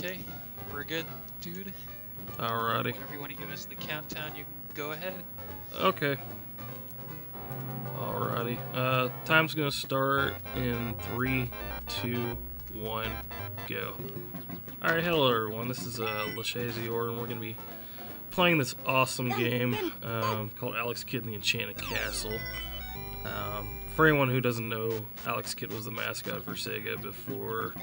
Okay, we're good, dude. Alrighty. Whenever you want to give us the countdown, you can go ahead. Okay. Alrighty. Time's gonna start in 3, 2, 1, go. Alright, hello everyone. This is Lashazior, and we're gonna be playing this awesome game called Alex Kidd and the Enchanted Castle. For anyone who doesn't know, Alex Kidd was the mascot for Sega before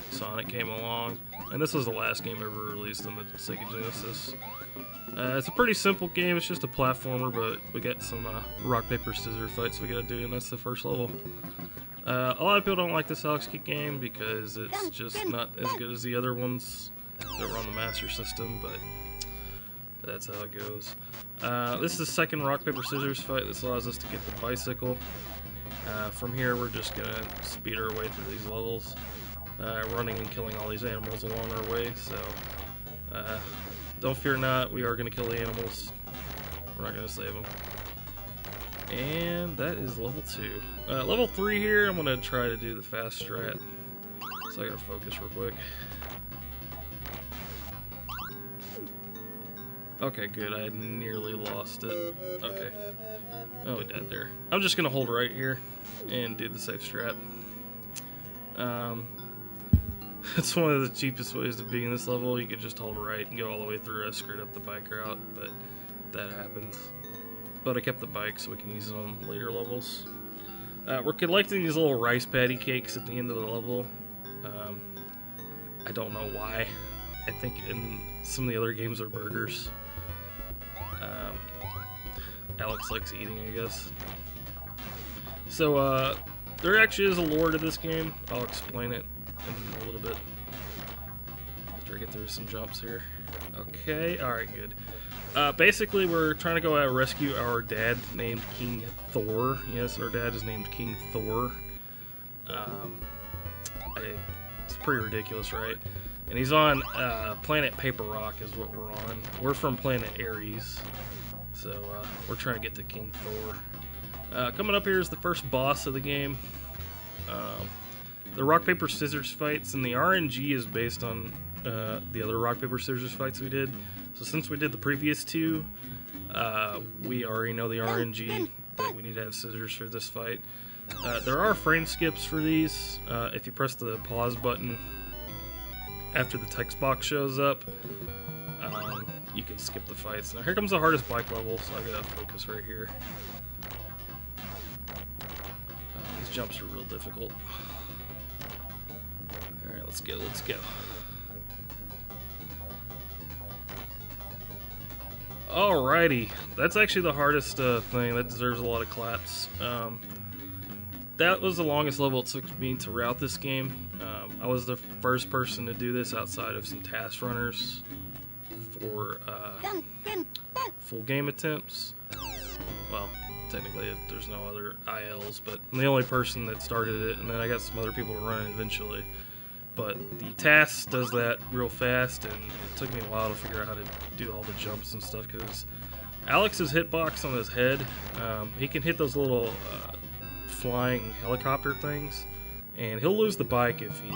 Sonic came along, and this was the last game ever released on the Sega Genesis. It's a pretty simple game. It's just a platformer, but we got some rock, paper, scissors fights we gotta do, and that's the first level. A lot of people don't like this Alex Kidd game because it's just not as good as the other ones that were on the Master System, but that's how it goes. This is the second rock, paper, scissors fight. This allows us to get the bicycle. From here, we're just gonna speed our way through these levels, running and killing all these animals along our way, so don't fear not, we are going to kill the animals. We're not going to save them. And that is level 2. Level 3 here, I'm going to try to do the fast strat. So I got to focus real quick. Okay, good. I had nearly lost it. Okay. Oh, we died there. I'm just going to hold right here and do the safe strat. It's one of the cheapest ways to be in this level. You could just hold right and go all the way through. I screwed up the bike route, but that happens. But I kept the bike so we can use it on later levels. We're collecting these little rice patty cakes at the end of the level. I don't know why. I think in some of the other games are burgers. Alex likes eating, I guess. So, there actually is a lore to this game. I'll explain it in a little bit after I get through some jumps here. Okay, alright, good. Basically, we're trying to go out and rescue our dad named King Thor. Yes, our dad is named King Thor. It's pretty ridiculous, right? And he's on planet Paper Rock is what we're on. We're from planet Ares, so we're trying to get to King Thor. Coming up here is the first boss of the game. The rock, paper, scissors fights, and the RNG is based on the other rock, paper, scissors fights we did. So since we did the previous two, we already know the RNG that we need to have scissors for this fight. There are frame skips for these. If you press the pause button after the text box shows up, you can skip the fights. Now here comes the hardest bike level, so I gotta focus right here. These jumps are real difficult. Alright, let's go, let's go. Alrighty, that's actually the hardest thing. That deserves a lot of claps. That was the longest level it took me to route this game. I was the first person to do this outside of some task runners for full game attempts. Well, technically there's no other ILs, but I'm the only person that started it, and then I got some other people to run it eventually. But the task does that real fast, and it took me a while to figure out how to do all the jumps and stuff, because Alex's hitbox on his head, he can hit those little flying helicopter things, and he'll lose the bike if he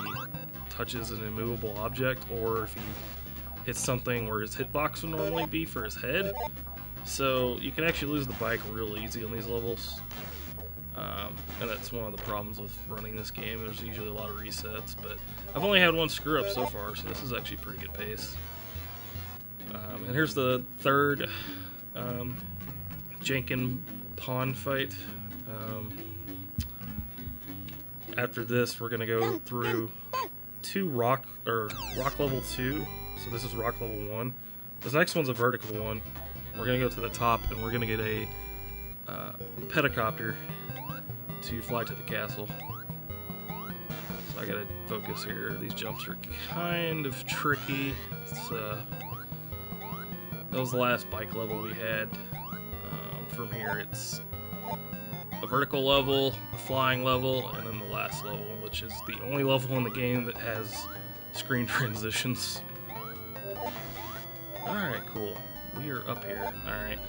touches an immovable object, or if he hits something where his hitbox would normally be for his head. So you can actually lose the bike real easy on these levels. And that's one of the problems with running this game. There's usually a lot of resets, but I've only had one screw up so far, so this is actually pretty good pace. And here's the third Jankin Pond fight. After this, we're gonna go through rock level 2. So this is rock level 1. This next one's a vertical one. We're gonna go to the top, and we're gonna get a pedicopter to fly to the castle. So I gotta focus here. These jumps are kind of tricky. That was the last bike level we had. From here, it's a vertical level, a flying level, and then the last level, which is the only level in the game that has screen transitions. Alright, cool. We are up here. Alright.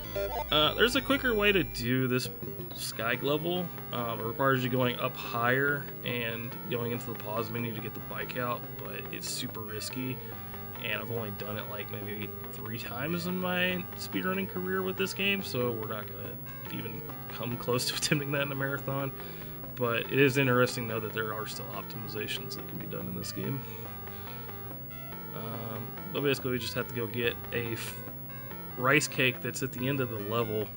There's a quicker way to do this sky level. It requires you going up higher and going into the pause menu to get the bike out, but it's super risky. And I've only done it like maybe 3 times in my speedrunning career with this game, so we're not gonna even come close to attempting that in a marathon. But it is interesting though that there are still optimizations that can be done in this game. But basically we just have to go get a rice cake that's at the end of the level.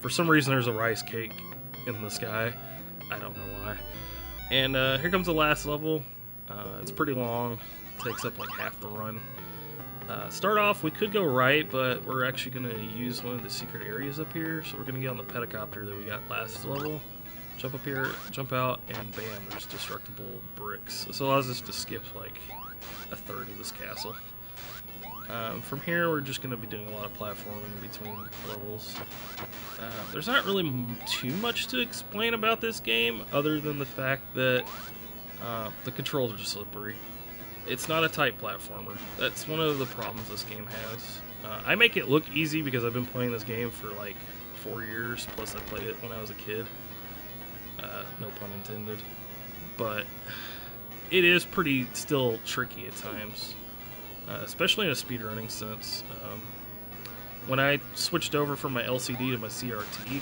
For some reason there's a rice cake in the sky. I don't know why. And here comes the last level. It's pretty long. Takes up like half the run. Start off, we could go right, but we're actually going to use one of the secret areas up here. So we're going to get on the pedicopter that we got last level. Jump up here, jump out, and bam, there's destructible bricks. This allows us to skip like a third of this castle. From here, we're just going to be doing a lot of platforming in between levels. There's not really too much to explain about this game, other than the fact that the controls are just slippery. It's not a tight platformer. That's one of the problems this game has. I make it look easy because I've been playing this game for like 4 years, plus I played it when I was a kid. No pun intended. But it is pretty still tricky at times. Especially in a speedrunning sense. When I switched over from my LCD to my CRT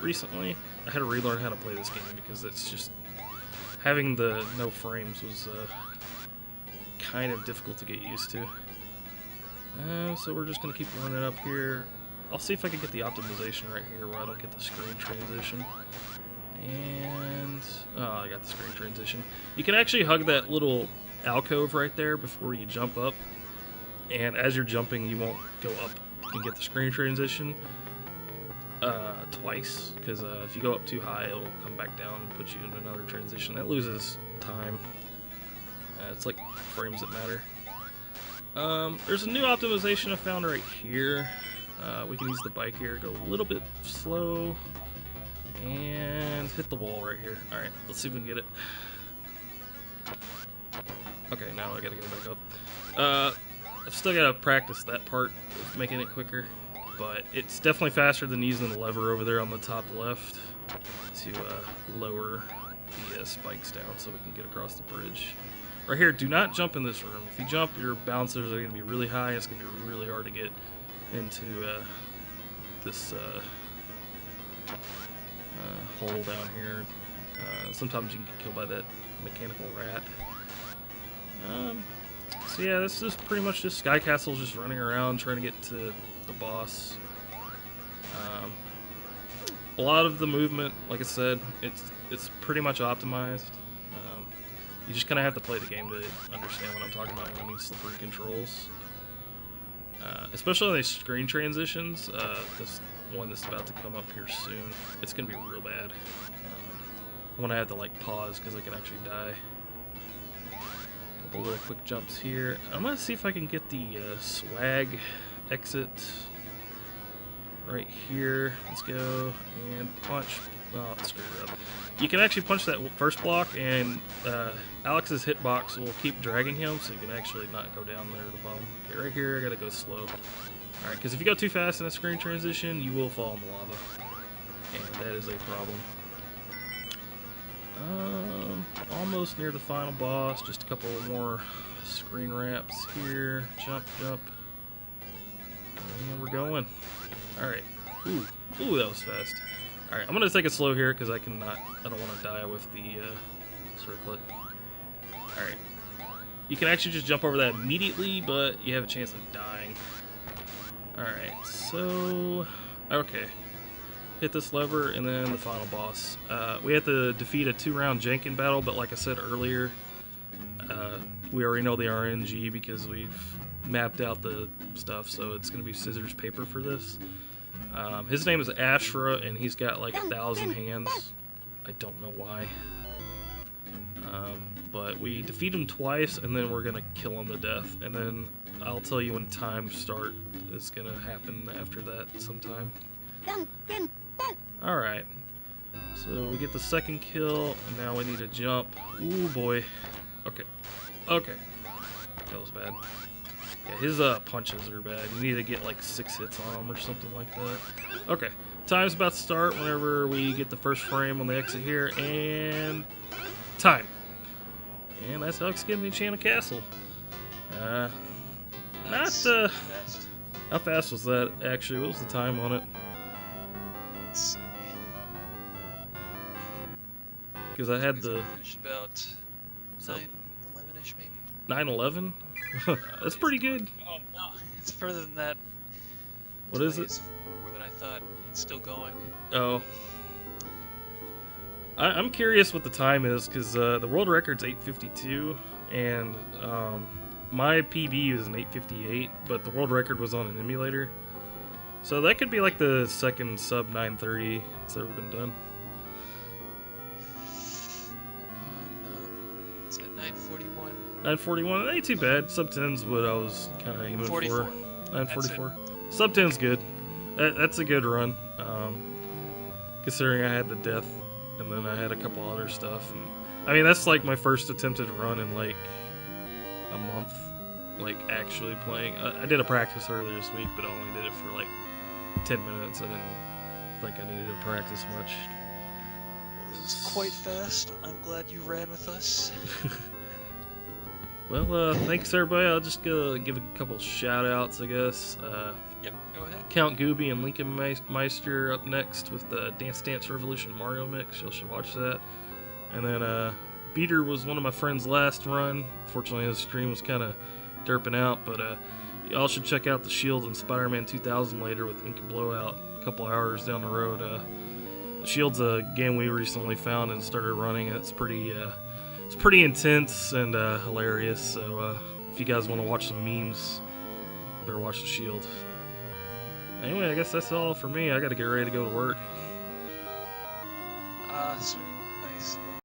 recently, I had to relearn how to play this game because it's just having the no frames was kind of difficult to get used to. So we're just going to keep running up here. I'll see if I can get the optimization right here where I don't get the screen transition. And oh, I got the screen transition. You can actually hug that little alcove right there before you jump up, and as you're jumping you won't go up and get the screen transition twice, because if you go up too high it'll come back down and put you in another transition. That loses time. It's like frames that matter. There's a new optimization I found right here. We can use the bike here, go a little bit slow, and hit the wall right here. Alright, let's see if we can get it. Okay, now I gotta get it back up. I've still gotta practice that part of making it quicker, but it's definitely faster than using the lever over there on the top left to lower the spikes down so we can get across the bridge. Right here, do not jump in this room. If you jump, your bouncers are gonna be really high, and it's gonna be really hard to get into this hole down here. Sometimes you can get killed by that mechanical rat. So yeah, this is pretty much just Sky Castle's just running around trying to get to the boss. A lot of the movement, like I said, it's pretty much optimized. You just kind of have to play the game to understand what I'm talking about when I mean slippery controls. Especially on these screen transitions. This one that's about to come up here soon. It's going to be real bad. I'm going to have to like pause because I can actually die. Couple little quick jumps here. I'm going to see if I can get the swag exit right here. Let's go and punch. Oh, screwed it up. You can actually punch that first block, and Alex's hitbox will keep dragging him, so you can actually not go down there to the bottom. Okay, right here, I gotta go slow. Alright, because if you go too fast in a screen transition, you will fall in the lava. And that is a problem. Almost near the final boss. Just a couple more screen ramps here. Jump, jump. And we're going. Alright. Ooh, that was fast. Alright, I'm gonna take it slow here because I don't want to die with the circlet. Alright. You can actually just jump over that immediately, but you have a chance of dying. Alright, so... okay. Hit this lever, and then the final boss. We have to defeat a 2-round Jankin battle, but like I said earlier, we already know the RNG because we've mapped out the stuff, so it's going to be scissors paper for this. His name is Ashra, and he's got like 1,000 hands. I don't know why. But we defeat him twice, and then we're going to kill him to death. And then I'll tell you when time start is going to happen after that sometime. Alright. So we get the second kill, and now we need to jump. Ooh boy. Okay. Okay. That was bad. Yeah, his punches are bad. You need to get like 6 hits on him or something like that. Okay. time's about to start whenever we get the first frame on the exit here, and time. And that's how I get the Enchanted Castle. Nice. Not, Fast. how fast was that, actually? What was the time on it? Let's see. Because I had the Finished about 9:11ish maybe. 9/11. That's pretty good. Oh no, it's further than that. What is it? It's more than I thought. It's still going. Oh. I'm curious what the time is, because the world record's 8:52, and my PB is an 8:58, but the world record was on an emulator. So that could be like the second sub 9:30 that's ever been done. No, it's at 9:41. 9:41, ain't too bad. Sub 10's what I was kind of aiming 44. for. 9:44. Sub 10's good. That's a good run, considering I had the death, and then I had a couple other stuff. And I mean, that's like my first attempted run in like a month, like actually playing. I did a practice earlier this week, but I only did it for like 10 minutes. I didn't think I needed to practice much. Well, this is quite fast. I'm glad you ran with us. Well, thanks everybody. I'll just go give a couple shout outs, I guess. Yep, go ahead. Count Gooby and Lincoln Meister up next with the Dance Dance Revolution Mario mix. Y'all should watch that. And then Beater was one of my friends' last run. Fortunately, his stream was kind of derping out, but y'all should check out the Shield and Spider-Man 2000 later with Ink and Blowout a couple hours down the road. The Shield's a game we recently found and started running. It's pretty intense and hilarious. So if you guys want to watch some memes, better watch the Shield. Anyway, I guess that's all for me. I got to get ready to go to work. Sweet. Nice.